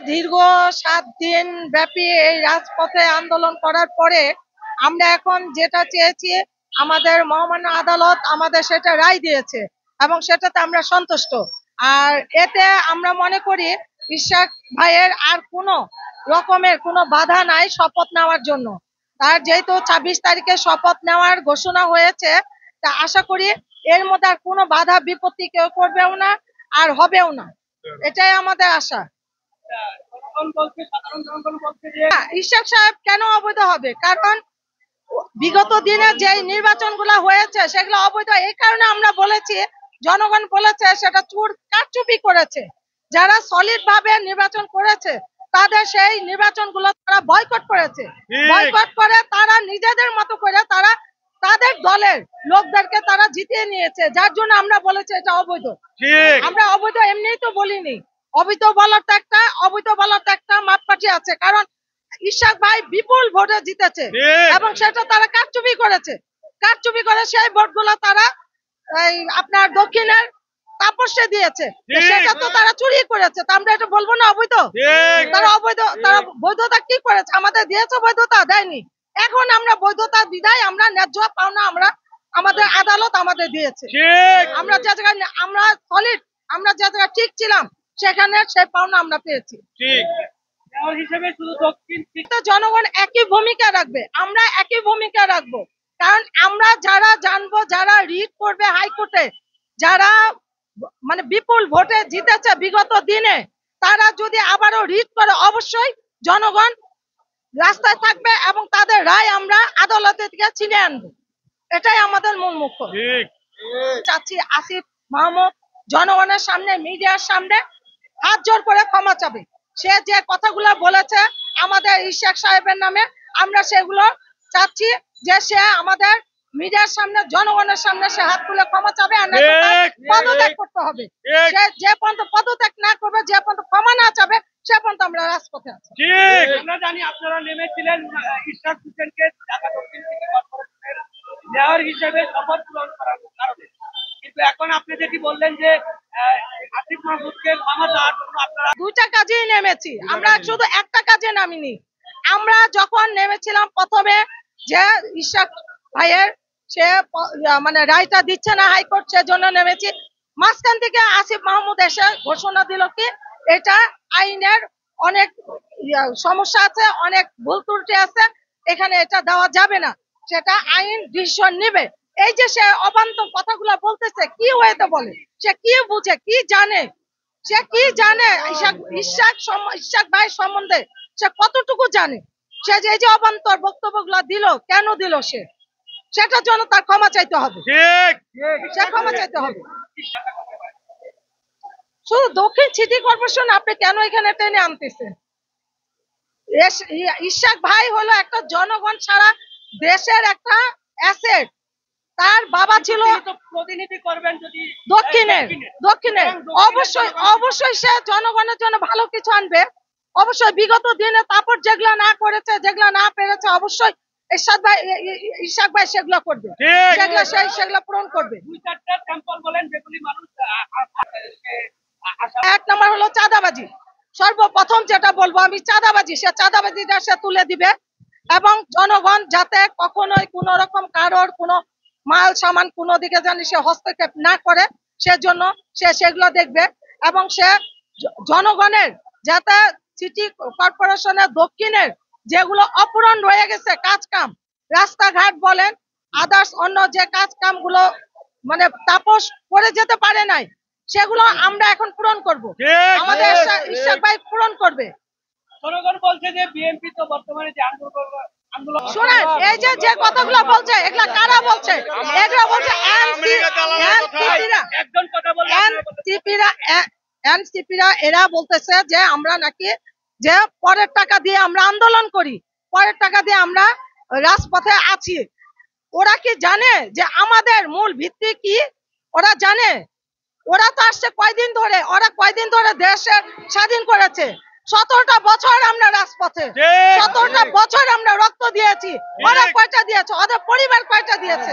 দীর্ঘ 7 দিন ব্যাপী এই রাজপথে আন্দোলন করার পরে আমরা এখন যেটা চেয়েছি, আমাদের মহামান্য আদালত আমাদের সেটা রায় দিয়েছে এবং সেটাতে আমরা সন্তুষ্ট। আর এতে আমরা মনে করি ইশাক ভাইয়ের আর কোনো রকমের কোনো বাধা নাই শপথ নেওয়ার জন্য। তার যেহেতু 26 তারিখে শপথ নেওয়ার ঘোষণা হয়েছে, তা আশা করি এর মধ্যে আর কোনো বাধা বিপত্তি কেউ করবেও না আর হবেও না, এটাই আমাদের আশা। ইশাক সাহেব কেন অবৈধ হবে? কারণ বিগত দিনে যে নির্বাচনগুলো হয়েছে সেগুলো অবৈধ। এই কারণে আমরা বলেছি, জনগণ বলেছে সেটা চোর কারচুপি করেছে। যারা সলিড ভাবে নির্বাচন করেছে তাদের সেই নির্বাচনগুলো তারা বয়কট করেছে। বয়কট করে তারা নিজেদের মতো করে তারা তাদের দলের লোকদেরকে তারা জিতিয়ে নিয়েছে, যার জন্য আমরা বলেছি এটা অবৈধ। আমরা অবৈধ এমনিই তো বলিনি, অবৈধ বলার তো একটা মাপকাঠি আছে। কারণ ইশাক ভাই বিপুল ভোটে জিতেছে এবং সেটা তারা কারচুপি করেছে। কারচুপি করে সেই ভোটগুলো তারা আপনার দক্ষিণের তাপসে দিয়েছে, সেটা তো তারা চুরি করেছে। তা আমরা এটা বলবো না অবৈধ? তারা অবৈধ, তারা বৈধতা কি করেছে? আমাদের দিয়েছে বৈধতা? দেয়নি। এখন আমরা বৈধতা বিদায় আমরা ন্যায্য পাওনা আমরা আমাদের আদালত আমাদের দিয়েছে। আমরা যে জায়গায় আমরা সলিড, আমরা যে জায়গায় ঠিক ছিলাম সেখানে সেই পাওনা আমরা পেয়েছি। জনগণ একই ভূমিকা রাখবে, আমরা একই ভূমিকা রাখবো। কারণ আমরা যারা জানবো, যারা রিট করবে হাইকোর্টে, যারা মানে বিপুল ভোটে জিতেছে বিগত দিনে, তারা যদি আবারও রিট করে অবশ্যই জনগণ রাস্তায় থাকবে এবং তাদের রায় আমরা আদালতে থেকে ছিনিয়ে আনবো। এটাই আমাদের মূল মুখ্য। চাচ্ছি আসিফ মাহমুদ জনগণের সামনে, মিডিয়ার সামনে হাত জোর করে ক্ষমা চাবে। সে যে কথাগুলো বলেছে আমাদের ইশাক সাহেবের নামে, আমরা সেগুলো চাচ্ছি যে সে আমাদের মিডিয়ার সামনে, জনগণের সামনে সে হাত তুলে ক্ষমা চাবে। আর পদত্যাগ করতে হবে। সে যে পর্যন্ত পদত্যাগ না করবে, যে পর্যন্ত ক্ষমা না চাবে, সে পর্যন্ত আমরা রাজপথে আছি। আমরা জানি আপনারা নেমেছিলেন ইশাক হোসেনকে ঢাকা দক্ষিণ সিটি কর্পোরেশনের মেয়র হিসেবে শপথ গ্রহণ করার কারণে, কিন্তু এখন আপনি যেটি বললেন যে আসিফ মাহমুদকে ক্ষমা দেওয়ার জন্য আপনারা দুইটা কাজেই নেমেছি, আমরা শুধু একটা কাজে নামিনি। আমরা যখন নেমেছিলাম প্রথমে যে ইশাক ভাইয়ের সে মানে রায়টা দিচ্ছে না হাইকোর্ট, সেজন্য নেমেছি। মাঝখান থেকে আসিফ মাহমুদ এসে ঘোষণা দিল কি এটা আইনের অনেক সমস্যা আছে, অনেক ভুল ত্রুটি আছে, এখানে এটা দেওয়া যাবে না, সেটা আইন ডিসিশন নেবে। এই যে সে অবান্তর কথাগুলো বলতেছে, কি ওয়েতে বলে, সে কি বুঝে, কি জানে, সে কি জানে ইশাক ভাই সম্বন্ধে সে কতটুকু জানে? সে যে অবান্তর বক্তব্যগুলো দিল, কেন দিল সে? সেটার জন্য তার ক্ষমা চাইতে হবে। সে ক্ষমা চাইতে হবে। শুধু দক্ষিণ সিটি কর্পোরেশন আপনি কেন এখানে টেনে আনতেছেন? ইশাক ভাই হলো একটা জনগণ সারা দেশের একটা অ্যাসেট। তার বাবা ছিল প্রতিনিধি করবেন যদি দক্ষিণে, অবশ্যই সে জনগণের জন্য ভালো কিছু আনবে। অবশ্যই বিগত দিনে তারপর যেগুলো না করেছে, যেগুলো না পেরেছে, অবশ্যই ইশাক ভাই সেগুলো করবে, সেগুলো পূরণ করবে। এক নম্বর হলো চাঁদাবাজি। সর্বপ্রথম যেটা বলবো আমি, চাঁদাবাজি, সে চাঁদাবাজিটা সে তুলে দিবে এবং জনগণ যাতে কখনোই কোন রকম কারোর কোনো মাল সামান কোনো দিকে জানি সে হস্তক্ষেপ না করে, সেজন্য সে সেগুলো দেখবে। এবং সে জনগণের যাতে সিটি কর্পোরেশনের দক্ষিণের যেগুলো অপূরণ রয়ে গেছে কাজ কাম, রাস্তাঘাট বলেন, আদার্স অন্য যে কাজ কাম গুলো মানে তাপস করে যেতে পারে নাই, সেগুলো আমরা এখন পূরণ করব। আমাদের ইশাক ভাই পূরণ করবে। জনগণ বলছে যে বিএনপি তো বর্তমানে যে আন্দোলন শুনেন, এই যে কথাগুলো বলছে এগুলা কারা বলছে? এগুলো বলছে এনসিপিরা। এরা বলতেছে যে আমরা নাকি যে পরের টাকা দিয়ে আমরা আন্দোলন করি, পরের টাকা দিয়ে আমরা রাজপথে আছি। ওরা কি জানে যে আমাদের মূল ভিত্তি কি? ওরা জানে? ওরা তো আসছে কয়দিন ধরে, ওরা কয়দিন ধরে দেশে স্বাধীন করেছে? 17টা বছর আমরা রাজপথে, 17টা বছর আমরা রক্ত দিয়েছি। ওরা কয়টা দিয়েছে? ওদের পরিবার কয়টা দিয়েছে?